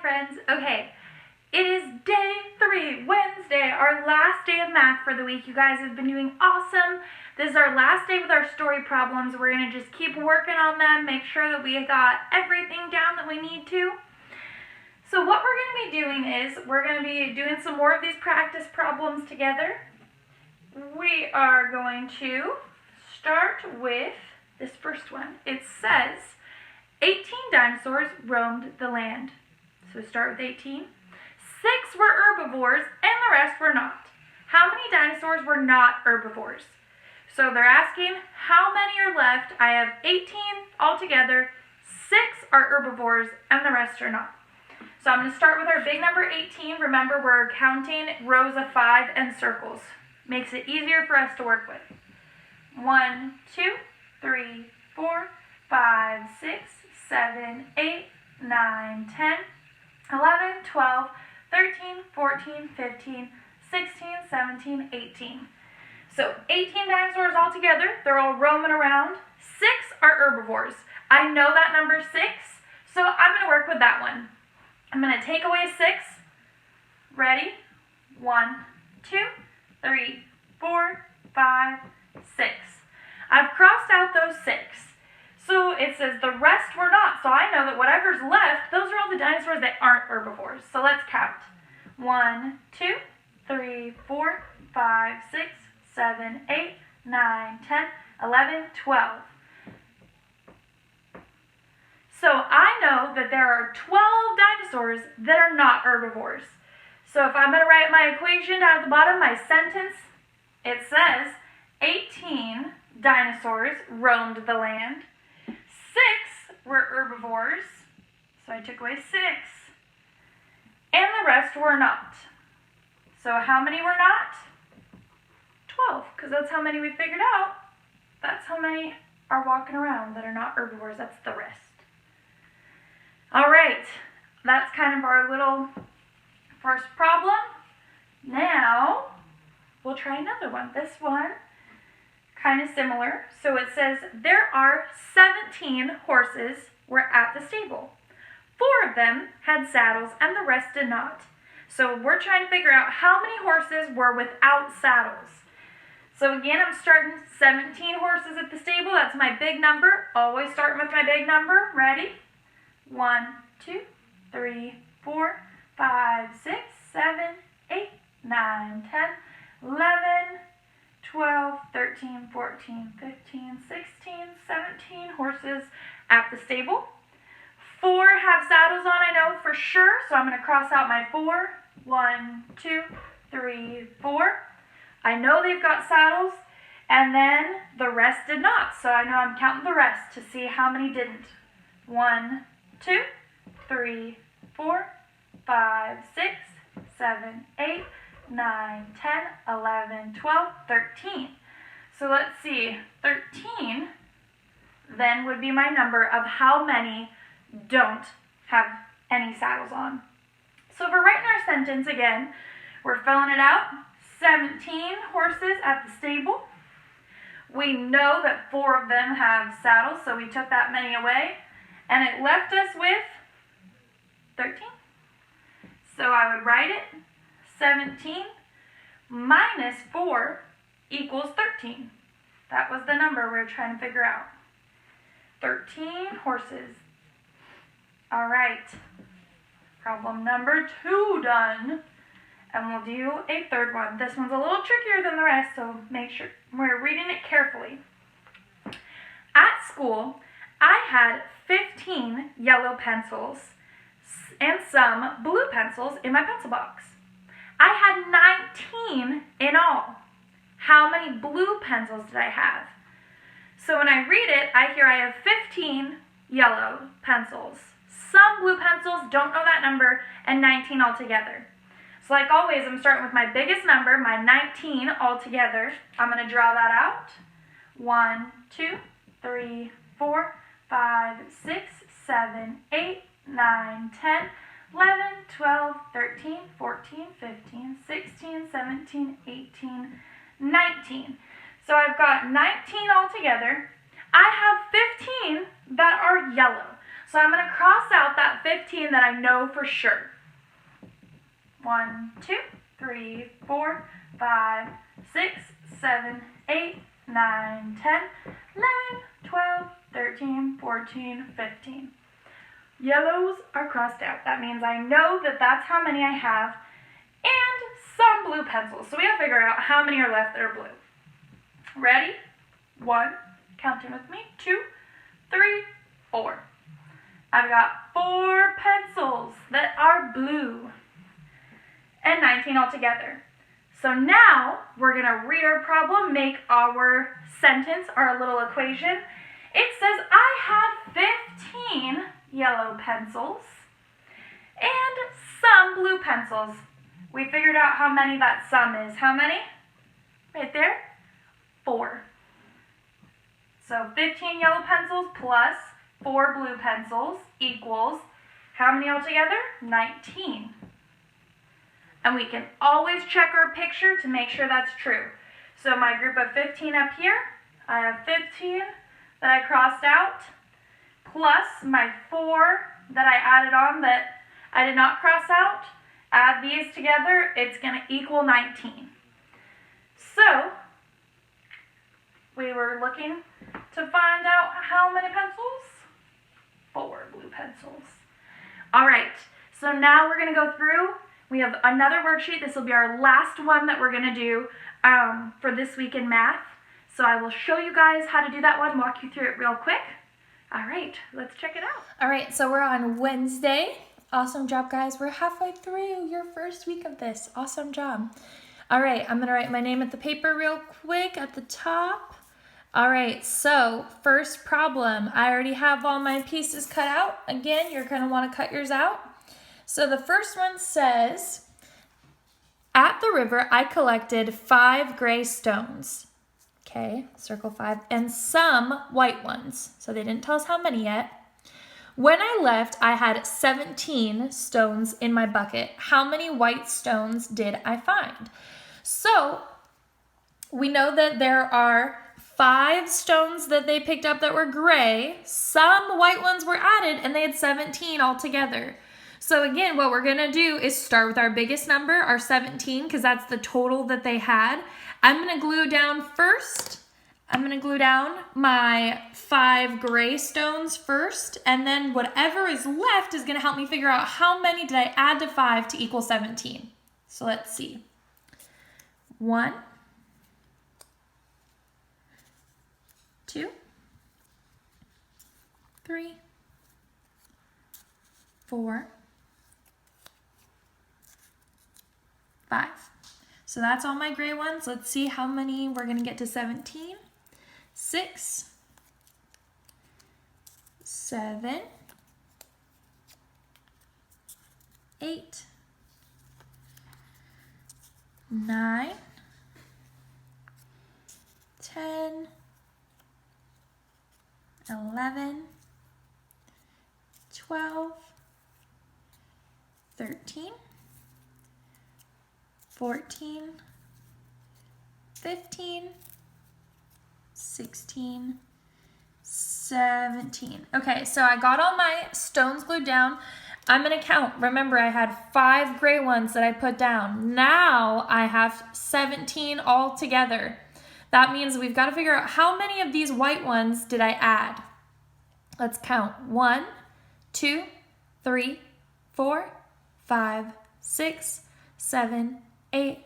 friends. Okay, it is day 3, Wednesday, our last day of math for the week. You guys have been doing awesome. This is our last day with our story problems. We're going to just keep working on them, make sure that we got everything down that we need to. So what we're going to be doing is we're going to be doing some more of these practice problems together. We are going to start with this first one. It says 18 dinosaurs roamed the land. So start with 18. 6 were herbivores and the rest were not. How many dinosaurs were not herbivores? So they're asking how many are left. I have 18 altogether. 6 are herbivores and the rest are not. So I'm going to start with our big number 18. Remember, we're counting rows of 5 and circles. Makes it easier for us to work with. 1, 2, 3, 4, 5, 6, 7, 8, 9, 10, 11, 12, 13, 14, 15, 16, 17, 18. So 18 dinosaurs altogether. They're all roaming around. 6 are herbivores. I know that number 6, so I'm going to work with that one. I'm going to take away 6. Ready? 1, 2, 3, 4, 5, 6. I've crossed out those 6. So it says the rest were not. So I know that whatever's left, those are all the dinosaurs that aren't herbivores. So let's count. 1, 2, 3, 4, 5, 6, 7, 8, 9, 10, 11, 12. So I know that there are 12 dinosaurs that are not herbivores. So if I'm going to write my equation down at the bottom, my sentence, it says 18 dinosaurs roamed the land. 6 were herbivores, so I took away 6, and the rest were not. So how many were not? 12, because that's how many we figured out. That's how many are walking around that are not herbivores. That's the rest. All right, that's kind of our little first problem. Now, we'll try another one. This one, kind of similar. So it says, there are 17 horses were at the stable. 4 of them had saddles and the rest did not. So we're trying to figure out how many horses were without saddles. So again, I'm starting 17 horses at the stable. That's my big number. Always starting with my big number. Ready? 1, 2, 3, 4, 5, 6, 7, 8, 9, 10, 11, 12, 13, 14, 15, 16, 17 horses at the stable. 4 have saddles on, I know for sure, so I'm going to cross out my 4. 1, 2, 3, 4. I know they've got saddles, and then the rest did not, so I know I'm counting the rest to see how many didn't. 1, 2, 3, 4, 5, 6, 7, 8, 9, 10, 11, 12, 13. So let's see, 13 then would be my number of how many don't have any saddles on. So if we're writing our sentence again, we're filling it out. 17 horses at the stable. We know that 4 of them have saddles, so we took that many away. And it left us with 13. So I would write it 17 minus 4 equals 13. That was the number we were trying to figure out. 13 horses. All right. Problem number 2 done. And we'll do a third one. This one's a little trickier than the rest, so make sure we're reading it carefully. At school, I had 15 yellow pencils and some blue pencils in my pencil box. I had 19 in all. How many blue pencils did I have? So when I read it, I hear I have 15 yellow pencils. Some blue pencils, don't know that number, and 19 altogether. So like always, I'm starting with my biggest number, my 19 altogether. I'm going to draw that out. 1, 2, 3, 4, 5, 6, 7, 8, 9, 10, 11, 12, 13, 14, 15, 16, 17, 18, 19. So I've got 19 altogether. I have 15 that are yellow. So I'm going to cross out that 15 that I know for sure. 1, 2, 3, 4, 5, 6, 7, 8, 9, 10, 11, 12, 13, 14, 15. Yellows are crossed out. That means I know that that's how many I have, and some blue pencils. So we have to figure out how many are left that are blue. Ready? 1, counting with me, 2, 3, 4. I've got 4 pencils that are blue, and 19 altogether. So now we're going to read our problem, make our sentence, our little equation. It says I had 15 yellow pencils and some blue pencils. We figured out how many that sum is. How many? Right there. 4. So 15 yellow pencils plus 4 blue pencils equals how many altogether? 19. And we can always check our picture to make sure that's true. So my group of 15 up here, I have 15 that I crossed out, plus my 4 that I added on that I did not cross out. Add these together, it's going to equal 19. So, we were looking to find out how many pencils? 4 blue pencils. All right, so now we're going to go through. We have another worksheet. This will be our last one that we're going to do for this week in math. So I will show you guys how to do that one, walk you through it real quick. All right, let's check it out. All right, so we're on Wednesday. Awesome job, guys. We're halfway through your first week of this. Awesome job. All right, I'm going to write my name at the paper real quick at the top. All right, so first problem. I already have all my pieces cut out. Again, you're going to want to cut yours out. So the first one says, at the river, I collected 5 gray stones. Okay, circle 5, and some white ones. So they didn't tell us how many yet. When I left, I had 17 stones in my bucket. How many white stones did I find? So we know that there are 5 stones that they picked up that were gray. Some white ones were added, and they had 17 altogether. So again, what we're going to do is start with our biggest number, our 17, because that's the total that they had. I'm going to glue down first. I'm going to glue down my 5 gray stones first, and then whatever is left is going to help me figure out how many did I add to 5 to equal 17. So let's see. 1, 2, 3, 4, 5. So that's all my gray ones. Let's see how many we're going to get to 17. 6, 7, 8, 9, 10, 11, 12, 13, 14, 15, 16, 17. Okay, so I got all my stones glued down. I'm going to count. Remember, I had 5 gray ones that I put down. Now I have 17 all together. That means we've got to figure out how many of these white ones did I add. Let's count. 1, 2, 3, 4, 5, 6, 7, 8,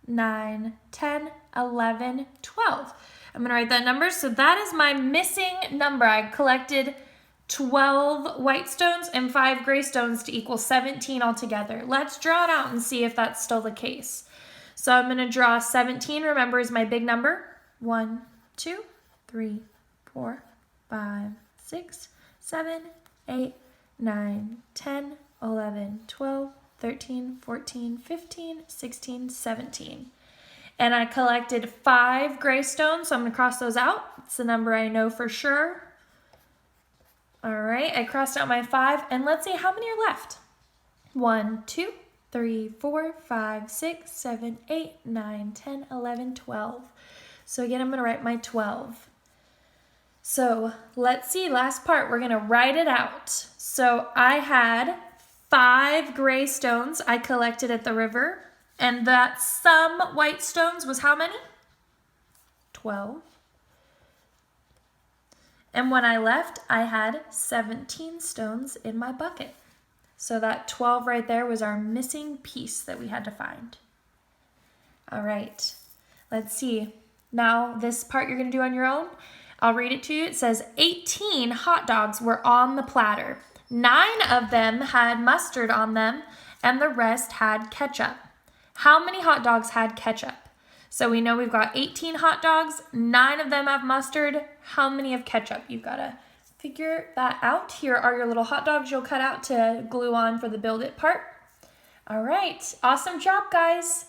9, 10, 11, 12. I'm going to write that number. So that is my missing number. I collected 12 white stones and 5 gray stones to equal 17 altogether. Let's draw it out and see if that's still the case. So I'm going to draw 17, remember, is my big number. 1, 2, 3, 4, 5, 6, 7, 8, 9, 10, 11, 12, 13, 14, 15, 16, 17. And I collected 5 gray stones, so I'm going to cross those out. It's the number I know for sure. All right, I crossed out my 5, and let's see how many are left. 1, 2, 3, 4, 5, 6, 7, 8, 9, 10, 11, 12. So again, I'm going to write my 12. So let's see, last part, we're gonna write it out. So I had 5 gray stones I collected at the river, and that some white stones was how many? 12. And when I left, I had 17 stones in my bucket. So that 12 right there was our missing piece that we had to find. All right, let's see. Now this part you're gonna do on your own. I'll read it to you. It says 18 hot dogs were on the platter. 9 of them had mustard on them and the rest had ketchup. How many hot dogs had ketchup? So we know we've got 18 hot dogs, 9 of them have mustard. How many have ketchup? You've got to figure that out. Here are your little hot dogs you'll cut out to glue on for the build it part. All right, awesome job, guys.